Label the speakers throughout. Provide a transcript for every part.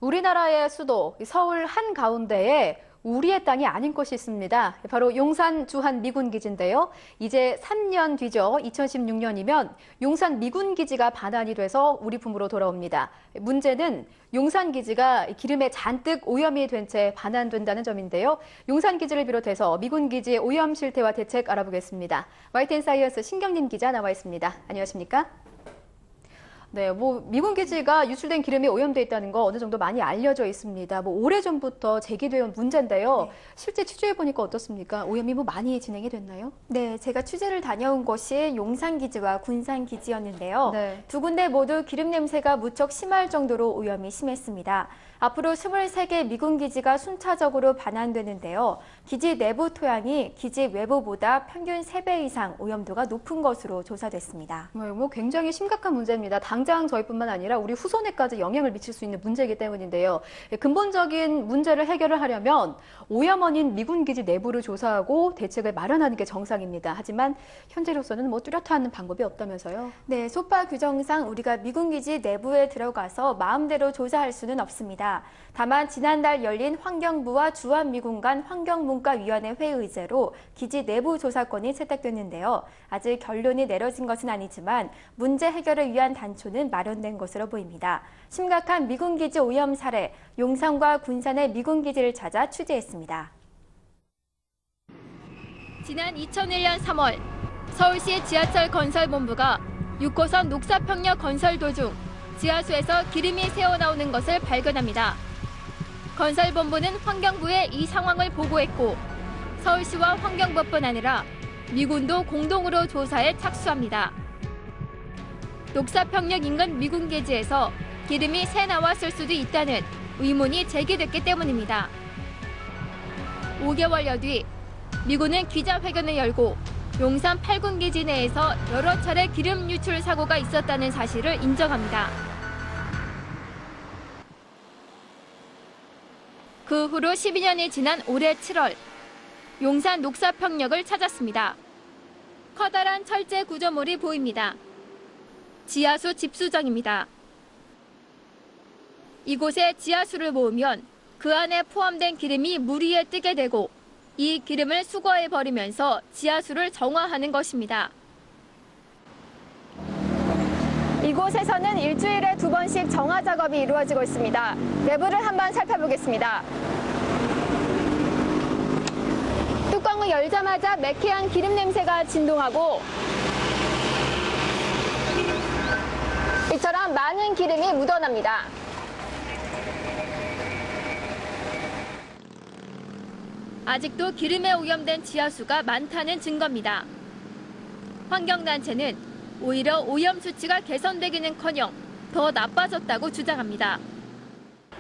Speaker 1: 우리나라의 수도 서울 한가운데에 우리의 땅이 아닌 곳이 있습니다. 바로 용산 주한 미군기지인데요. 이제 3년 뒤죠. 2016년이면 용산 미군기지가 반환이 돼서 우리 품으로 돌아옵니다. 문제는 용산기지가 기름에 잔뜩 오염이 된 채 반환된다는 점인데요. 용산기지를 비롯해서 미군기지의 오염 실태와 대책 알아보겠습니다. YTN 사이언스 신경림 기자 나와 있습니다. 안녕하십니까? 네, 미군 기지가 유출된 기름이 오염돼 있다는 거 어느 정도 많이 알려져 있습니다. 오래전부터 제기되어 문제인데요.
Speaker 2: 네.
Speaker 1: 실제 취재해 보니까 어떻습니까? 오염이 많이 진행이 됐나요?
Speaker 2: 네, 제가 취재를 다녀온 곳이 용산기지와 군산기지였는데요.
Speaker 1: 네.
Speaker 2: 두 군데 모두 기름 냄새가 무척 심할 정도로 오염이 심했습니다. 앞으로 23개 미군기지가 순차적으로 반환되는데요. 기지 내부 토양이 기지 외부보다 평균 3배 이상 오염도가 높은 것으로 조사됐습니다.
Speaker 1: 굉장히 심각한 문제입니다. 당장 저희뿐만 아니라 우리 후손에까지 영향을 미칠 수 있는 문제이기 때문인데요. 근본적인 문제를 해결을 하려면 오염 원인 미군 기지 내부를 조사하고 대책을 마련하는 게 정상입니다. 하지만 현재로서는 뚜렷한 방법이 없다면서요?
Speaker 2: 네, 소파 규정상 우리가 미군기지 내부에 들어가서 마음대로 조사할 수는 없습니다. 다만 지난달 열린 환경부와 주한미군 간 환경문과위원회 회의 의제로 기지 내부 조사권이 채택됐는데요. 아직 결론이 내려진 것은 아니지만 문제 해결을 위한 단초는 마련된 것으로 보입니다. 심각한 미군기지 오염 사례, 용산과 군산의 미군기지를 찾아 취재했습니다.
Speaker 3: 지난 2001년 3월 서울시 지하철 건설본부가 6호선 녹사평역 건설 도중 지하수에서 기름이 새어나오는 것을 발견합니다. 건설본부는 환경부에 이 상황을 보고했고 서울시와 환경부뿐 아니라 미군도 공동으로 조사에 착수합니다. 녹사평역 인근 미군기지에서 기름이 새 나왔을 수도 있다는 의문이 제기됐기 때문입니다. 5개월여 뒤 미군은 기자회견을 열고 용산 8군 기지 내에서 여러 차례 기름 유출 사고가 있었다는 사실을 인정합니다. 그 후로 12년이 지난 올해 7월, 용산 녹사평역을 찾았습니다. 커다란 철제 구조물이 보입니다. 지하수 집수정입니다. 이곳에 지하수를 모으면 그 안에 포함된 기름이 물 위에 뜨게 되고 이 기름을 수거해 버리면서 지하수를 정화하는 것입니다.
Speaker 2: 이곳에서는 일주일에 2번씩 정화 작업이 이루어지고 있습니다. 내부를 한번 살펴보겠습니다. 뚜껑을 열자마자 매캐한 기름 냄새가 진동하고 이처럼 많은 기름이 묻어납니다.
Speaker 3: 아직도 기름에 오염된 지하수가 많다는 증거입니다. 환경단체는 오히려 오염 수치가 개선되기는커녕 더 나빠졌다고 주장합니다.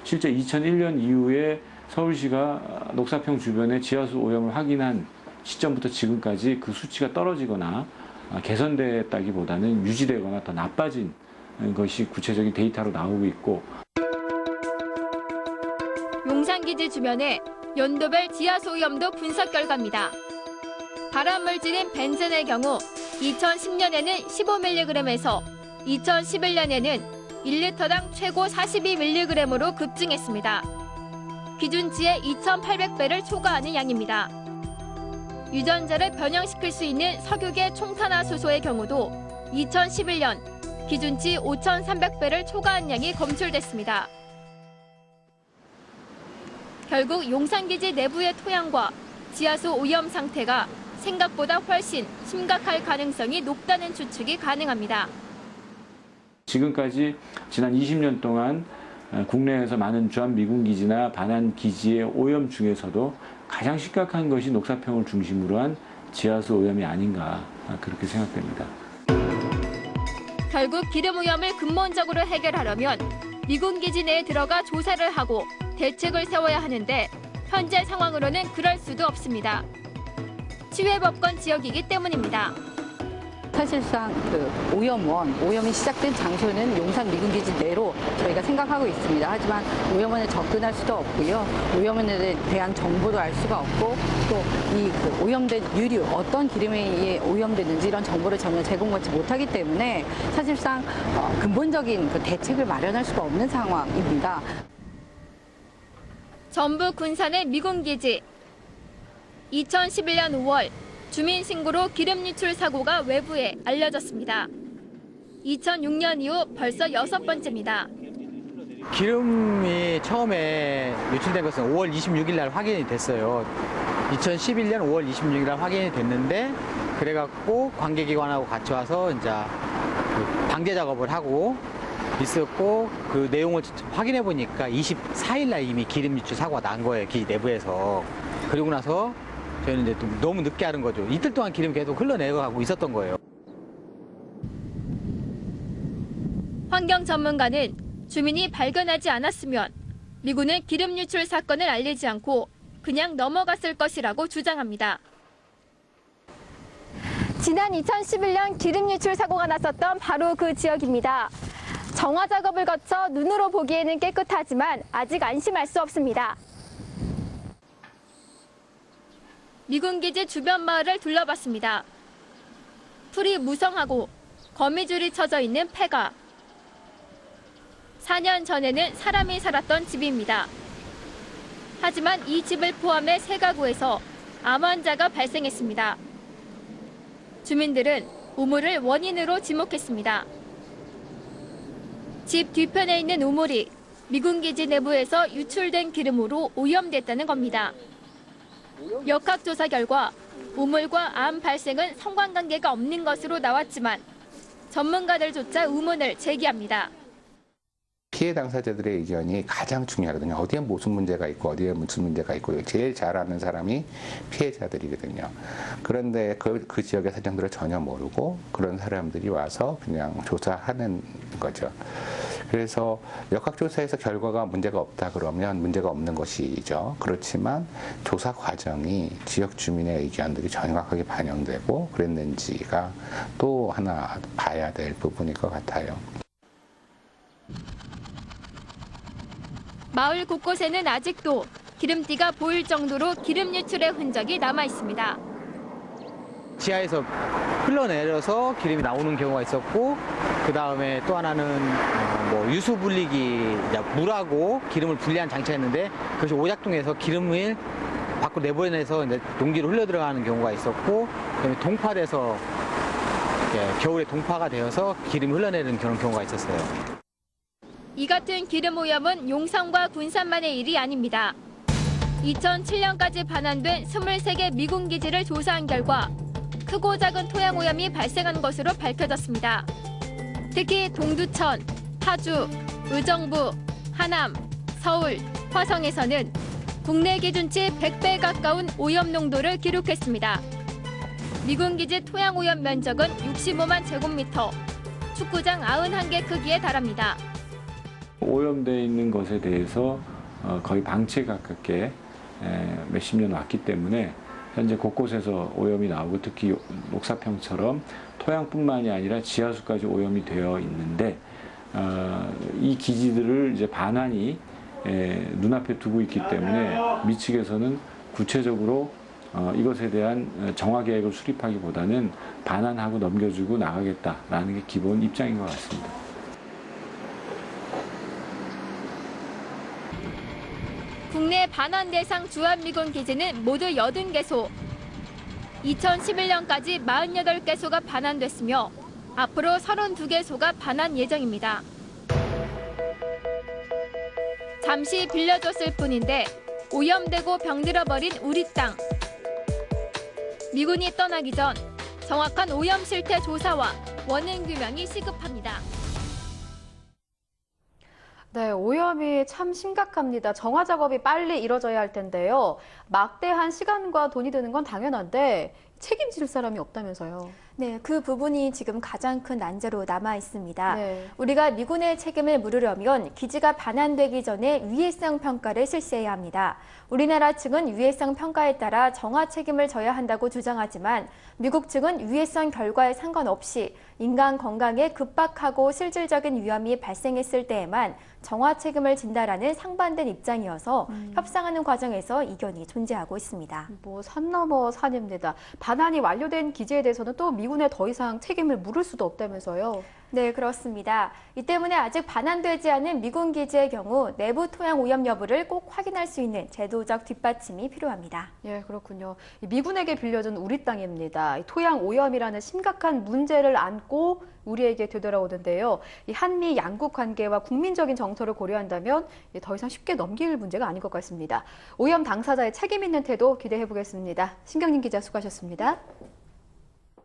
Speaker 4: 실제 2001년 이후에 서울시가 녹사평 주변의 지하수 오염을 확인한 시점부터 지금까지 그 수치가 떨어지거나 개선됐다기보다는 유지되거나 더 나빠진 것이 구체적인 데이터로 나오고 있고.
Speaker 3: 용산기지 주변에 연도별 지하수 오염도 분석 결과입니다. 발암물질인 벤젠의 경우 2010년에는 15mg에서 2011년에는 1리터당 최고 42mg으로 급증했습니다. 기준치의 2,800배를 초과하는 양입니다. 유전자를 변형시킬 수 있는 석유계 총탄화수소의 경우도 2011년 기준치 5,300배를 초과한 양이 검출됐습니다. 결국 용산기지 내부의 토양과 지하수 오염 상태가 생각보다 훨씬 심각할 가능성이 높다는 추측이 가능합니다.
Speaker 4: 지금까지 지난 20년 동안 국내에서 많은 주한미군기지나 반환기지의 오염 중에서도 가장 심각한 것이 녹사평을 중심으로 한 지하수 오염이 아닌가 그렇게 생각됩니다.
Speaker 3: 결국 기름 오염을 근본적으로 해결하려면 미군기지 내에 들어가 조사를 하고 대책을 세워야 하는데 현재 상황으로는 그럴 수도 없습니다. 치외법권 지역이기 때문입니다.
Speaker 5: 사실상 오염이 시작된 장소는 용산 미군기지 내로 저희가 생각하고 있습니다. 하지만 오염원에 접근할 수도 없고요. 오염원에 대한 정보도 알 수가 없고 또 이 오염된 유류, 어떤 기름에 오염됐는지 이런 정보를 전혀 제공받지 못하기 때문에 사실상 근본적인 대책을 마련할 수가 없는 상황입니다.
Speaker 3: 전북 군산의 미군기지. 2011년 5월 주민신고로 기름 유출 사고가 외부에 알려졌습니다. 2006년 이후 벌써 6번째입니다.
Speaker 6: 기름이 처음에 유출된 것은 5월 26일 날 확인이 됐어요. 2011년 5월 26일 날 확인이 됐는데 그래갖고 관계기관하고 같이 와서 이제 그 방제 작업을 하고 있었고 그 내용을 확인해 보니까 24일 날 이미 기름 유출 사고가 난 거예요. 기지 내부에서. 그리고 나서 저희는 이제 좀 너무 늦게 하는 거죠. 이틀 동안 기름이 계속 흘러내려가고 있었던 거예요.
Speaker 3: 환경 전문가는 주민이 발견하지 않았으면 미군은 기름 유출 사건을 알리지 않고 그냥 넘어갔을 것이라고 주장합니다.
Speaker 2: 지난 2011년 기름 유출 사고가 났었던 바로 그 지역입니다. 정화 작업을 거쳐 눈으로 보기에는 깨끗하지만 아직 안심할 수 없습니다.
Speaker 3: 미군기지 주변 마을을 둘러봤습니다. 풀이 무성하고 거미줄이 쳐져 있는 폐가. 4년 전에는 사람이 살았던 집입니다. 하지만 이 집을 포함해 3가구에서 암 환자가 발생했습니다. 주민들은 우물을 원인으로 지목했습니다. 집 뒤편에 있는 우물이 미군기지 내부에서 유출된 기름으로 오염됐다는 겁니다. 역학조사 결과 우물과 암 발생은 상관관계가 없는 것으로 나왔지만 전문가들조차 의문을 제기합니다.
Speaker 7: 피해 당사자들의 의견이 가장 중요하거든요. 어디에 무슨 문제가 있고 어디에 무슨 문제가 있고 제일 잘 아는 사람이 피해자들이거든요. 그런데 그 지역의 사정들을 전혀 모르고 그런 사람들이 와서 그냥 조사하는 거죠. 그래서 역학조사에서 결과가 문제가 없다 그러면 문제가 없는 것이죠. 그렇지만 조사 과정이 지역 주민의 의견들이 정확하게 반영되고 그랬는지가 또 하나 봐야 될 부분일 것 같아요.
Speaker 3: 마을 곳곳에는 아직도 기름띠가 보일 정도로 기름 유출의 흔적이 남아 있습니다.
Speaker 6: 지하에서 흘러내려서 기름이 나오는 경우가 있었고 그 다음에 또 하나는 뭐 유수 분리기 물하고 기름을 분리한 장치가 있는데 그것이 오작동해서 기름을 밖으로 내보내서 이제 용기로 흘러 들어가는 경우가 있었고 그다음에 동파돼서 겨울에 동파가 되어서 기름이 흘러내리는 그런 경우가 있었어요.
Speaker 3: 이 같은 기름 오염은 용산과 군산만의 일이 아닙니다. 2007년까지 반환된 23개 미군 기지를 조사한 결과 크고 작은 토양 오염이 발생한 것으로 밝혀졌습니다. 특히 동두천, 파주, 의정부, 하남, 서울, 화성에서는 국내 기준치 100배 가까운 오염 농도를 기록했습니다. 미군 기지 토양 오염 면적은 65만 제곱미터, 축구장 91개 크기에 달합니다.
Speaker 4: 오염되어 있는 것에 대해서 거의 방치에 가깝게 몇십 년 왔기 때문에 현재 곳곳에서 오염이 나오고 특히 녹사평처럼 토양뿐만이 아니라 지하수까지 오염이 되어 있는데 이 기지들을 이제 반환이 눈앞에 두고 있기 때문에 미 측에서는 구체적으로 이것에 대한 정화 계획을 수립하기보다는 반환하고 넘겨주고 나가겠다라는 게 기본 입장인 것 같습니다.
Speaker 3: 국내 반환 대상 주한미군 기지는 모두 80개소. 2011년까지 48개소가 반환됐으며 앞으로 32개소가 반환 예정입니다. 잠시 빌려줬을 뿐인데 오염되고 병들어버린 우리 땅. 미군이 떠나기 전 정확한 오염 실태 조사와 원인 규명이 시급합니다.
Speaker 1: 네, 오염이 참 심각합니다. 정화 작업이 빨리 이뤄져야 할 텐데요. 막대한 시간과 돈이 드는 건 당연한데 책임질 사람이 없다면서요.
Speaker 2: 네, 그 부분이 지금 가장 큰 난제로 남아 있습니다.
Speaker 1: 네.
Speaker 2: 우리가 미군의 책임을 물으려면 기지가 반환되기 전에 위해성 평가를 실시해야 합니다. 우리나라 측은 위해성 평가에 따라 정화 책임을 져야 한다고 주장하지만 미국 측은 위해성 결과에 상관없이 인간 건강에 급박하고 실질적인 위험이 발생했을 때에만 정화 책임을 진다라는 상반된 입장이어서 협상하는 과정에서 이견이 존재하고 있습니다.
Speaker 1: 뭐 산 넘어 산입니다. 반환이 완료된 기지에 대해서는 또 미군에 더 이상 책임을 물을 수도 없다면서요.
Speaker 2: 네, 그렇습니다. 이 때문에 아직 반환되지 않은 미군 기지의 경우 내부 토양 오염 여부를 꼭 확인할 수 있는 제도적 뒷받침이 필요합니다.
Speaker 1: 예, 그렇군요. 이 미군에게 빌려준 우리 땅입니다. 이 토양 오염이라는 심각한 문제를 안고 우리에게 되돌아오는데요. 이 한미 양국 관계와 국민적인 정서를 고려한다면 더 이상 쉽게 넘길 문제가 아닌 것 같습니다. 오염 당사자의 책임 있는 태도 기대해 보겠습니다. 신경림 기자 수고하셨습니다.